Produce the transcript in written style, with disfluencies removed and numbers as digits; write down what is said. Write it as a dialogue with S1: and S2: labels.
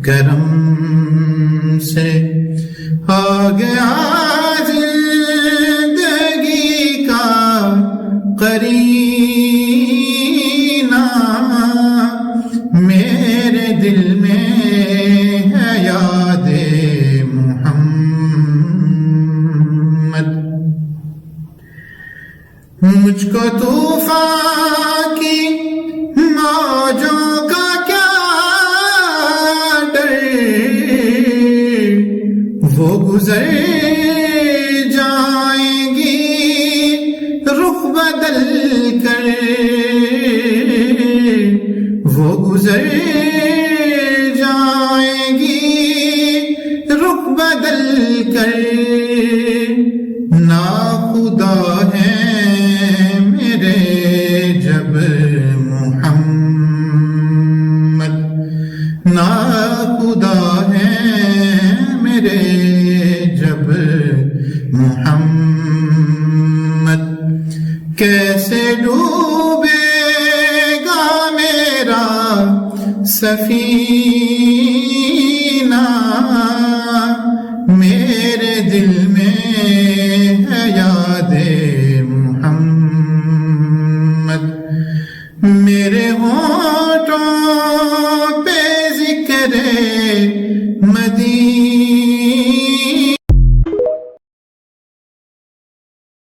S1: کرم سے آ گیا زندگی کا قرینہ، میرے دل میں ہے یاد محمد۔ مجھ کو طوفان کی موجوں کا کیا ڈر، وہ گزر جائیں گی رخ بدل کر، وہ گزر جائیں گی رخ بدل کر، ناخدا ہیں میرے جب محمد، ناخدا ہیں میرے جب محمد۔ کیسے ڈوبے گا میرا سفینہ، میرے دل میں ہے یاد محمد، میرے ہونٹوں پہ ذکر مدینہ